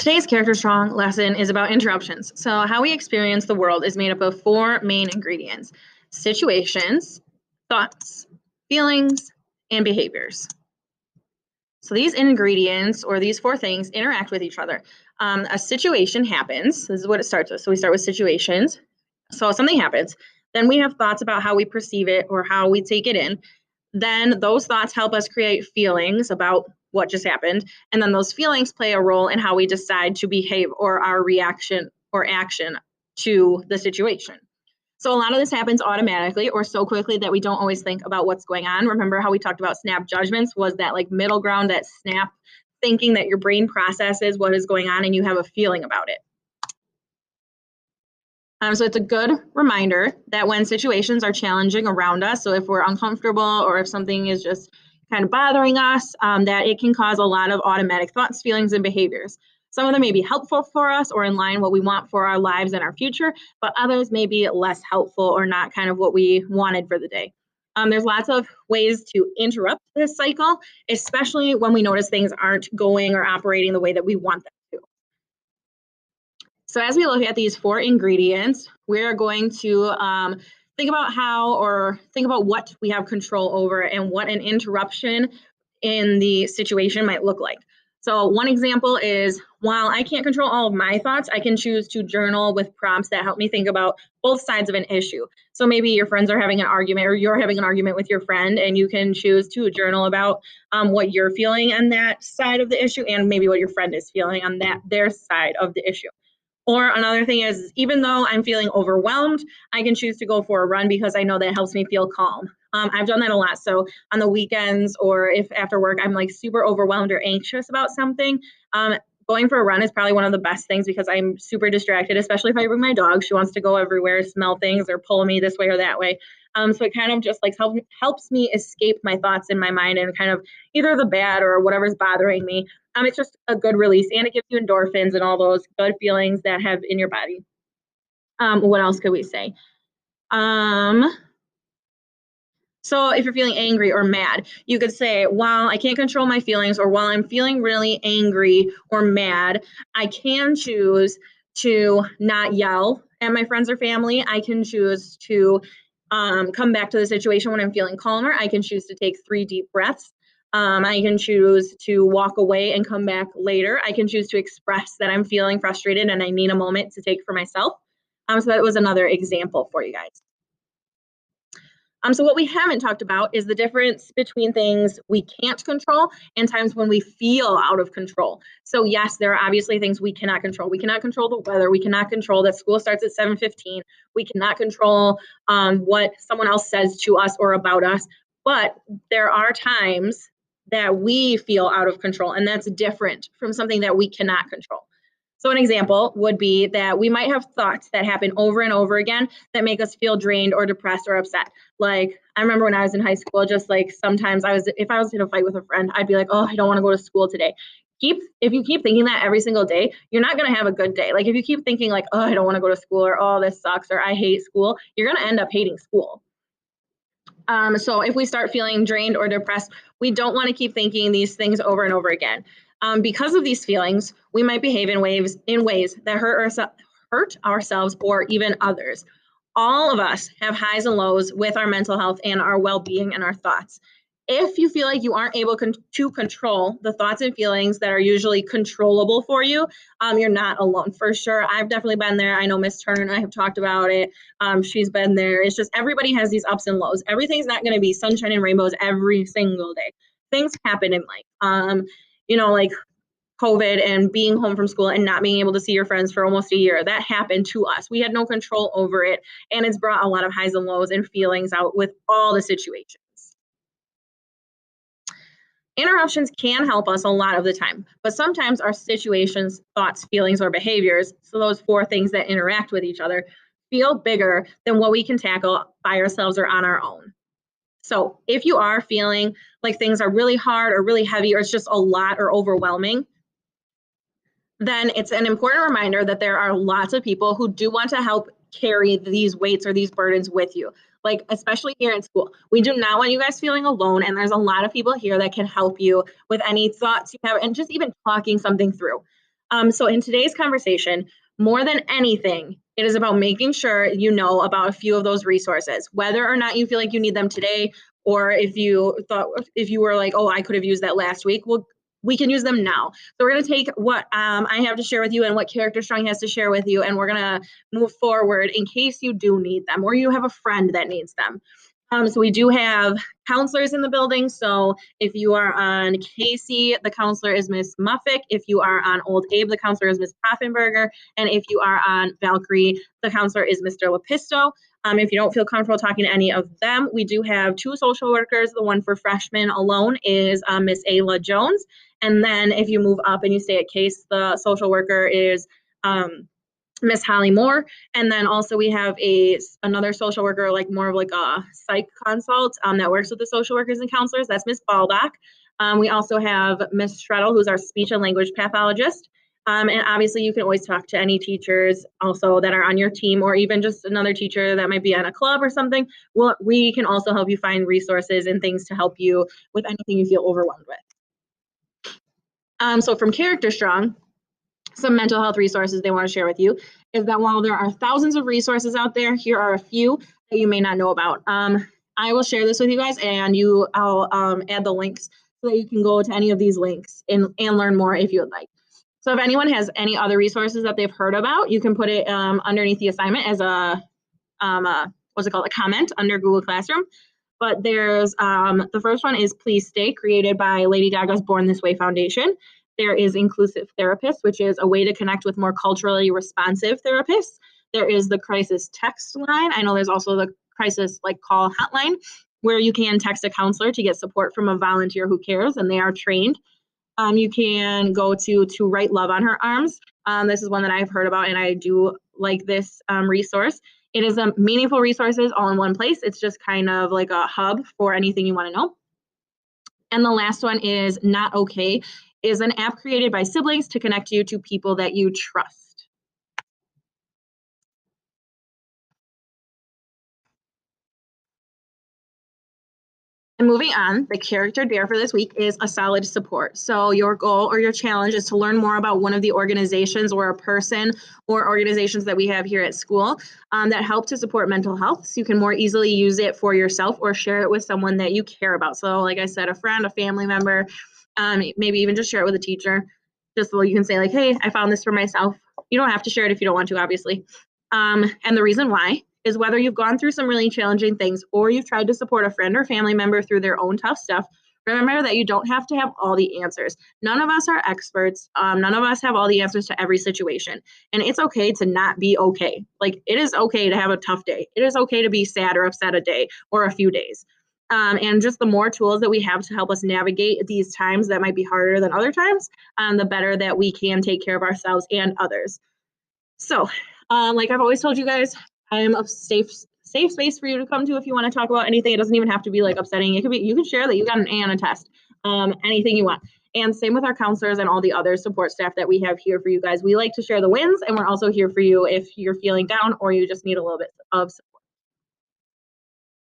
Today's Character Strong lesson is about interruptions. So, how we experience the world is made up of four main ingredients: situations, thoughts, feelings, and behaviors. So, these ingredients or these four things interact with each other. A situation happens. This is what it starts with. So, we start with situations. So, something happens. Then we have thoughts about how we perceive it or how we take it in. Then those thoughts help us create feelings about what just happened. And then those feelings play a role in how we decide to behave or our reaction or action to the situation. So a lot of this happens automatically or so quickly that we don't always think about what's going on. Remember how we talked about snap judgments was that like middle ground, that snap thinking that your brain processes what is going on and you have a feeling about it. So it's a good reminder that when situations are challenging around us, so if we're uncomfortable or if something is just kind of bothering us, that it can cause a lot of automatic thoughts, feelings, and behaviors. Some of them may be helpful for us or in line what we want for our lives and our future, but others may be less helpful or not kind of what we wanted for the day. There's lots of ways to interrupt this cycle, especially when we notice things aren't going or operating the way that we want them to. So as we look at these four ingredients, we're going to think about what we have control over and what an interruption in the situation might look like. So one example is, while I can't control all of my thoughts, I can choose to journal with prompts that help me think about both sides of an issue. So maybe your friends are having an argument or you're having an argument with your friend, and you can choose to journal about what you're feeling on that side of the issue and maybe what your friend is feeling on their side of the issue. Or another thing is, even though I'm feeling overwhelmed, I can choose to go for a run because I know that helps me feel calm. I've done that a lot. So on the weekends or if after work I'm like super overwhelmed or anxious about something, going for a run is probably one of the best things because I'm super distracted, especially if I bring my dog. She wants to go everywhere, smell things, or pull me this way or that way. So it kind of just like helps me escape my thoughts in my mind and kind of either the bad or whatever's bothering me. It's just a good release, and it gives you endorphins and all those good feelings that have in your body. What else could we say? So if you're feeling angry or mad, you could say, while I can't control my feelings, or while I'm feeling really angry or mad, I can choose to not yell at my friends or family. I can choose to come back to the situation when I'm feeling calmer. I can choose to take 3 deep breaths. I can choose to walk away and come back later. I can choose to express that I'm feeling frustrated and I need a moment to take for myself. So that was another example for you guys. So what we haven't talked about is the difference between things we can't control and times when we feel out of control. So yes, there are obviously things we cannot control. We cannot control the weather. We cannot control that school starts at 7:15. We cannot control what someone else says to us or about us. But there are times that we feel out of control, and that's different from something that we cannot control. So an example would be that we might have thoughts that happen over and over again that make us feel drained or depressed or upset. Like I remember when I was in high school, just like sometimes if I was in a fight with a friend, I'd be like, oh, I don't want to go to school today. If you keep thinking that every single day, you're not going to have a good day. Like if you keep thinking like, oh, I don't want to go to school, or oh, this sucks, or I hate school, you're going to end up hating school. So if we start feeling drained or depressed, we don't want to keep thinking these things over and over again. Because of these feelings, we might behave in ways that hurt ourselves or even others. All of us have highs and lows with our mental health and our well-being and our thoughts. If you feel like you aren't able to control the thoughts and feelings that are usually controllable for you, you're not alone. For sure, I've definitely been there. I know Miss Turner and I have talked about it. She's been there. It's just everybody has these ups and lows. Everything's not going to be sunshine and rainbows every single day. Things happen in life. Like COVID and being home from school and not being able to see your friends for almost a year. That happened to us. We had no control over it, and it's brought a lot of highs and lows and feelings out with all the situations. Interruptions can help us a lot of the time, but sometimes our situations, thoughts, feelings, or behaviors, so those 4 things that interact with each other, feel bigger than what we can tackle by ourselves or on our own. So if you are feeling like things are really hard or really heavy, or it's just a lot or overwhelming, then it's an important reminder that there are lots of people who do want to help carry these weights or these burdens with you. Like, especially here in school, we do not want you guys feeling alone. And there's a lot of people here that can help you with any thoughts you have and just even talking something through. So in today's conversation, more than anything, it is about making sure you know about a few of those resources, whether or not you feel like you need them today, or if you were like, oh, I could have used that last week. Well, we can use them now. So we're going to take what I have to share with you and what Character Strong has to share with you, and we're going to move forward in case you do need them or you have a friend that needs them. So we do have counselors in the building. So if you are on Casey, the counselor is Miss Muffick. If you are on Old Abe, the counselor is Miss Poffenberger. And if you are on Valkyrie, the counselor is Mr. Lepisto. If you don't feel comfortable talking to any of them, we do have 2 social workers. The one for freshmen alone is Miss Ayla Jones. And then if you move up and you stay at Case, the social worker is Miss Holly Moore. And then also we have another social worker, like more of like a psych consult that works with the social workers and counselors. That's Miss Balbach. We also have Miss Shrettle, who's our speech and language pathologist. And obviously you can always talk to any teachers also that are on your team, or even just another teacher that might be on a club or something. We can also help you find resources and things to help you with anything you feel overwhelmed with. So from Character Strong, some mental health resources they want to share with you is that while there are thousands of resources out there, here are a few that you may not know about. I will share this with you guys, and I'll add the links so that you can go to any of these links and learn more if you would like. So if anyone has any other resources that they've heard about, you can put it underneath the assignment as a comment under Google Classroom. But there's the first one is Please Stay, created by Lady Gaga's Born This Way Foundation. There is Inclusive Therapist, which is a way to connect with more culturally responsive therapists. There is the Crisis Text Line. I know there's also the Crisis Call Hotline, where you can text a counselor to get support from a volunteer who cares, and they are trained. You can go to Write Love on Her Arms. This is one that I've heard about, and I do like this resource. It is a meaningful resources all in one place. It's just kind of like a hub for anything you want to know. And the last one is Not Okay, is an app created by siblings to connect you to people that you trust. And moving on, the character dare for this week is a solid support. So your goal or your challenge is to learn more about one of the organizations or a person or organizations that we have here at school that help to support mental health. So you can more easily use it for yourself or share it with someone that you care about. So like I said, a friend, a family member, maybe even just share it with a teacher. Just so you can say like, hey, I found this for myself. You don't have to share it if you don't want to, obviously. And the reason why is whether you've gone through some really challenging things or you've tried to support a friend or family member through their own tough stuff, remember that you don't have to have all the answers. None of us are experts. None of us have all the answers to every situation. And it's okay to not be okay. Like, it is okay to have a tough day. It is okay to be sad or upset a day or a few days. And just the more tools that we have to help us navigate these times that might be harder than other times, the better that we can take care of ourselves and others. So, like I've always told you guys, I am a safe space for you to come to if you want to talk about anything. It doesn't even have to be like upsetting. It could be, you can share that you got an A on a test, anything you want. And same with our counselors and all the other support staff that we have here for you guys. We like to share the wins, and we're also here for you if you're feeling down or you just need a little bit of support.